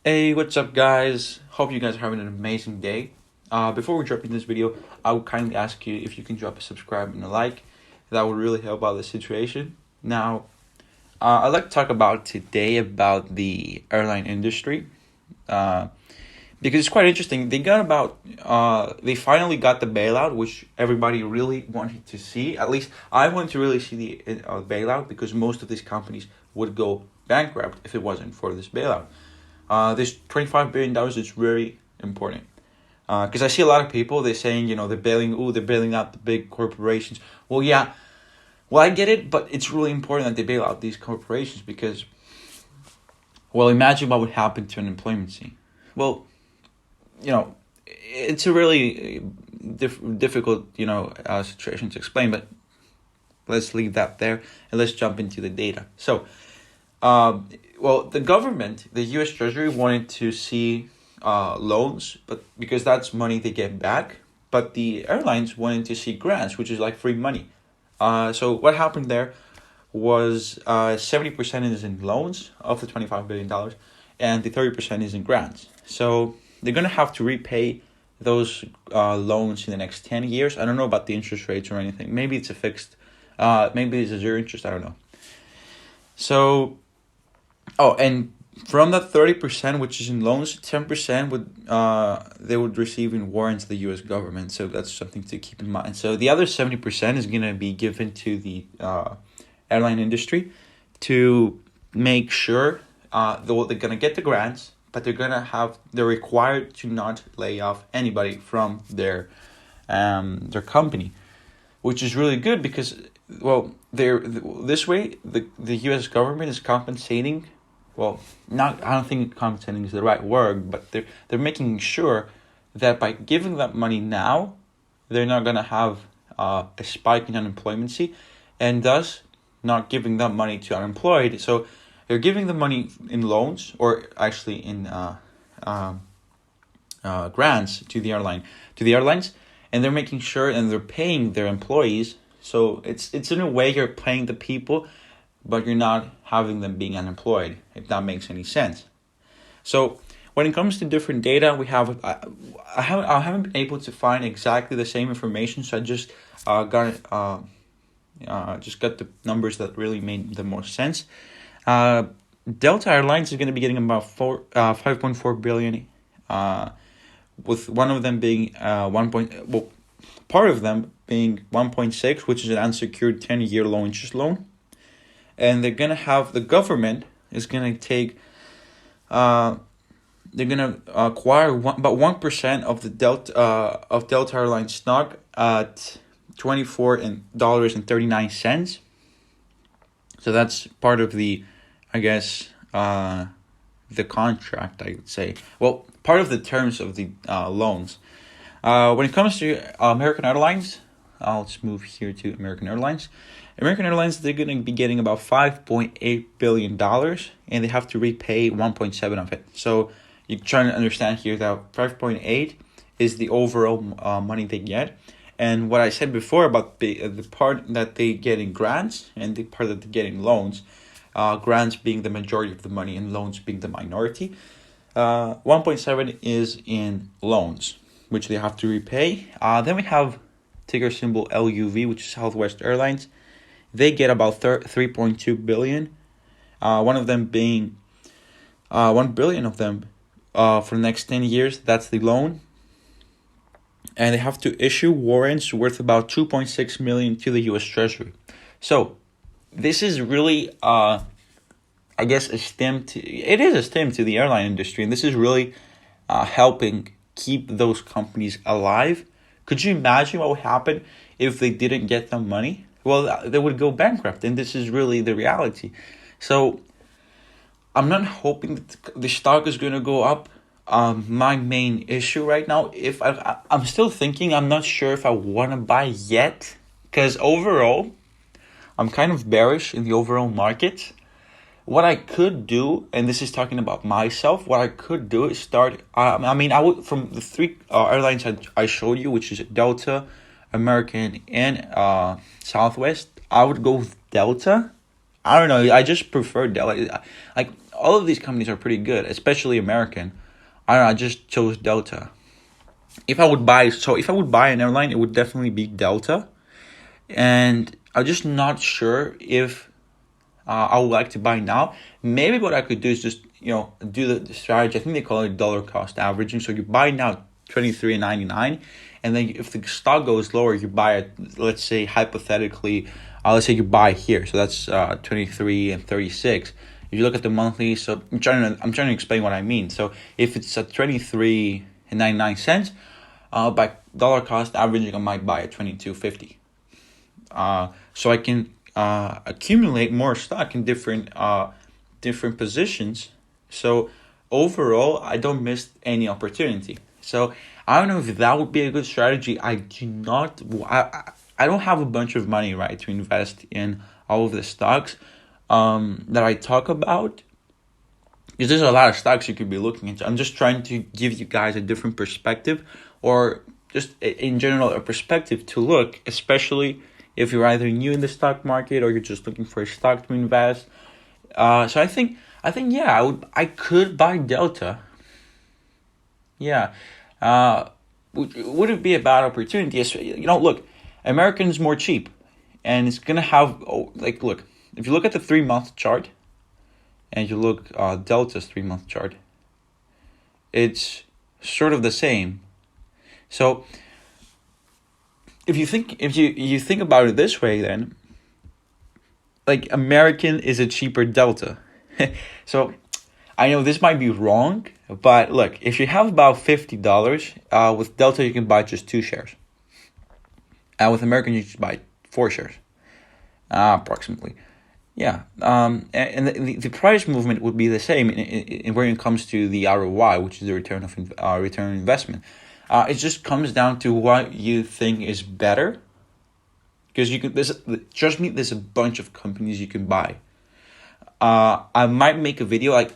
Hey, what's up, guys? Hope you guys are having an amazing day. Before we jump into this video, I would kindly ask you if you can drop a subscribe and a like. That would really help out the situation. Now, I'd like to talk about today about the airline industry because it's quite interesting. They finally got the bailout, which everybody really wanted to see. At least I wanted to really see the bailout because most of these companies would go bankrupt if it wasn't for this bailout. This $25 billion is very important because I see a lot of people, they're saying, they're bailing out the big corporations. Well, yeah, I get it, but it's really important that they bail out these corporations because, well, imagine what would happen to unemployment. Well, it's a really difficult, situation to explain, but let's leave that there and let's jump into the data. So, the government, the U.S. Treasury, wanted to see loans, but because that's money they get back. But the airlines wanted to see grants, which is like free money. So what happened there was 70% is in loans of the $25 billion, and the 30% is in grants. So they're going to have to repay those loans in the next 10 years. I don't know about the interest rates or anything. Maybe it's a fixed, maybe it's a zero interest. I don't know. So... and from that 30%, which is in loans, 10% they would receive in warrants the U.S. government. So that's something to keep in mind. So the other 70% is going to be given to the airline industry to make sure they're going to get the grants, but they're required to not lay off anybody from their company, which is really good because, this way the U.S. government is compensating. Well, I don't think compensating is the right word, but they're making sure that by giving that money now, they're not going to have a spike in unemployment, and thus not giving that money to unemployed. So they're giving the money in loans, or actually in grants to the airlines, and they're making sure and they're paying their employees. So it's in a way you're paying the people, but you're not having them being unemployed, if that makes any sense. So when it comes to different data, I haven't been able to find exactly the same information, so I just got the numbers that really made the most sense. Delta Airlines is going to be getting about 5.4 billion, with one of them being part of them being 1.6, which is an unsecured 10-year low interest loan. And they're going to have, the government is going to take, they're going to acquire about 1% of the Delta Airlines stock at $24.39. So that's part of the, the contract, I would say. Well, part of the terms of the loans. When it comes to American Airlines, I'll just move here to American Airlines. American Airlines, they're going to be getting about $5.8 billion, and they have to repay 1.7 of it. So you're trying to understand here that 5.8 is the overall money they get. And what I said before about the part that they get in grants and the part that they get in loans, grants being the majority of the money and loans being the minority, 1.7 is in loans, which they have to repay. Then we have ticker symbol LUV, which is Southwest Airlines. They get about 3.2 billion. One of them being 1 billion of them for the next 10 years. That's the loan. And they have to issue warrants worth about 2.6 million to the U.S. Treasury. So this is really, a stem to the airline industry. And this is really helping keep those companies alive. Could you imagine what would happen if they didn't get the money? Well, they would go bankrupt, and this is really the reality. So I'm not hoping that the stock is going to go up. My main issue right now, I'm still thinking, I'm not sure if I want to buy yet, because overall, I'm kind of bearish in the overall market. What I could do, and this is talking about myself, what I could do is start, I would, from the three airlines I showed you, which is Delta, American, and Southwest, I would go with Delta. I don't know, I just prefer Delta. Like, all of these companies are pretty good, especially American. I don't know, I just chose Delta. If I would buy an airline, it would definitely be Delta. And I'm just not sure if I would like to buy now. Maybe what I could do is just, do the strategy. I think they call it dollar cost averaging. So you buy now $23.99, and then if the stock goes lower, you buy it. Let's say hypothetically, let's say you buy here. So that's 23.36. If you look at the monthly, so I'm trying to explain what I mean. So if it's at 23.99 by dollar cost averaging, I might buy at 22.50. So I can accumulate more stock in different positions. So overall, I don't miss any opportunity. So I don't know if that would be a good strategy. I don't have a bunch of money, right, to invest in all of the stocks that I talk about. Because there's a lot of stocks you could be looking into. I'm just trying to give you guys a different perspective, or just in general a perspective to look, especially if you're either new in the stock market or you're just looking for a stock to invest. So I think yeah, I could buy Delta. Yeah. Would it be a bad opportunity? Yes, look, American's more cheap, and it's gonna have look, if you look at the 3-month chart, and you look Delta's 3-month chart, it's sort of the same. So if you think about it this way, then like American is a cheaper Delta. So I know this might be wrong, but look, if you have about $50 with Delta, you can buy just 2 shares. And with American, you just buy 4 shares, approximately. Yeah, and the price movement would be the same in when it comes to the ROI, which is the return on investment. It just comes down to what you think is better, because trust me, there's a bunch of companies you can buy. I might make a video like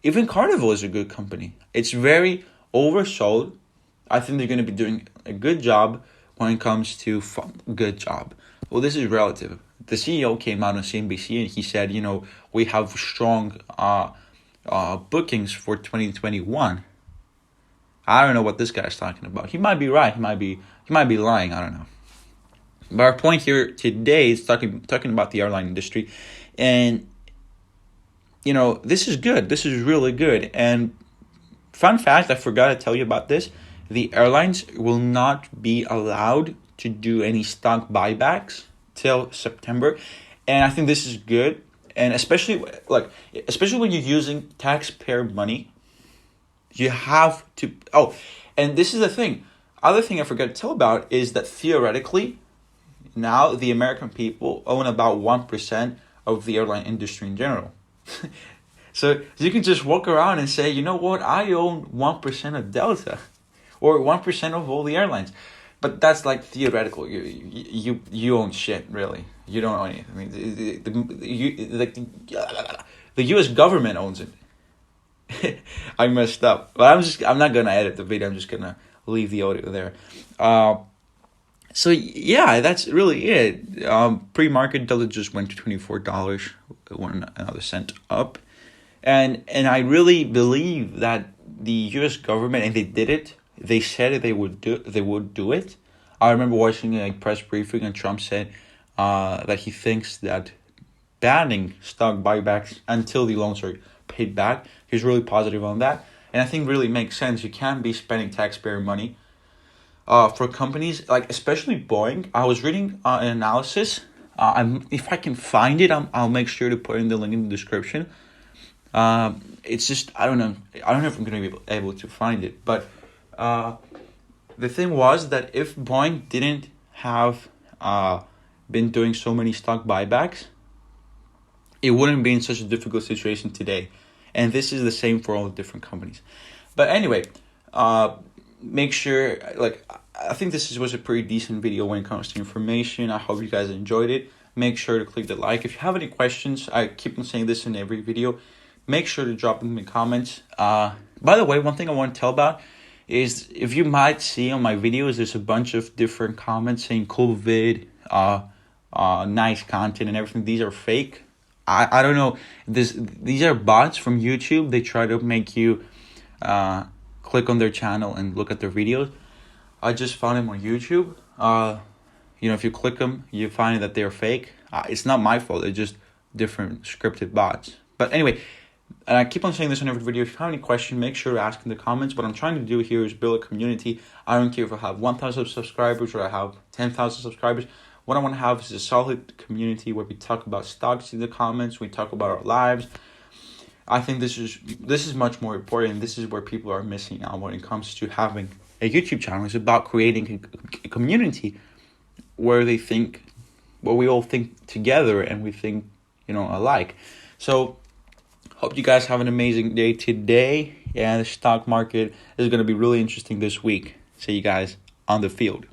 even Carnival is a good company. It's very oversold. I think they're going to be doing a good job when it comes to good job. Well, this is relative. The CEO came out on CNBC and he said, we have strong bookings for 2021. I don't know what this guy's talking about. He might be right. He might be lying. I don't know. But our point here today is talking about the airline industry, and this is good. This is really good. And fun fact, I forgot to tell you about this. The airlines will not be allowed to do any stock buybacks till September, and I think this is good. And especially when you're using taxpayer money, you have to. Oh, and this is the thing. Other thing I forgot to tell about is that theoretically, now the American people own about 1% of the airline industry in general. So you can just walk around and say, you know what, I own 1% of Delta, or 1% of all the airlines. But that's like theoretical. You own shit, really. You don't own anything. I mean, the U.S. government owns it. I messed up, but I'm not gonna edit the video. I'm just gonna leave the audio there. So yeah, that's really it. Pre-market Delta just went to $24, another cent up, and I really believe that the U.S. government, and they did it. They said they would do it. I remember watching a press briefing, and Trump said that he thinks that banning stock buybacks until the loans are paid back. He's really positive on that, and I think really makes sense. You can't be spending taxpayer money for companies like especially Boeing. I was reading an analysis. If I can find it, I'll make sure to put in the link in the description. It's just I don't know if I'm going to be able to find it, but the thing was that if Boeing didn't have been doing so many stock buybacks, it wouldn't be in such a difficult situation today. And this is the same for all the different companies. But anyway, make sure, I think this was a pretty decent video when it comes to information. I hope you guys enjoyed it. Make sure to click the like. If you have any questions, I keep on saying this in every video, make sure to drop them in the comments. By the way, one thing I want to tell about is if you might see on my videos, there's a bunch of different comments saying cool vid, nice content and everything. These are fake. I don't know. These are bots from YouTube. They try to make you click on their channel and look at their videos. I just found them on YouTube. If you click them, you find that they're fake. It's not my fault. It's just different scripted bots. But anyway, and I keep on saying this in every video. If you have any question, make sure to ask in the comments. What I'm trying to do here is build a community. I don't care if I have 1,000 subscribers or I have 10,000 subscribers. What I want to have is a solid community where we talk about stocks in the comments. We talk about our lives. I think this is much more important. This is where people are missing out when it comes to having a YouTube channel. It's about creating a community where we all think together and we think, alike. So hope you guys have an amazing day today. And the stock market is going to be really interesting this week. See you guys on the field.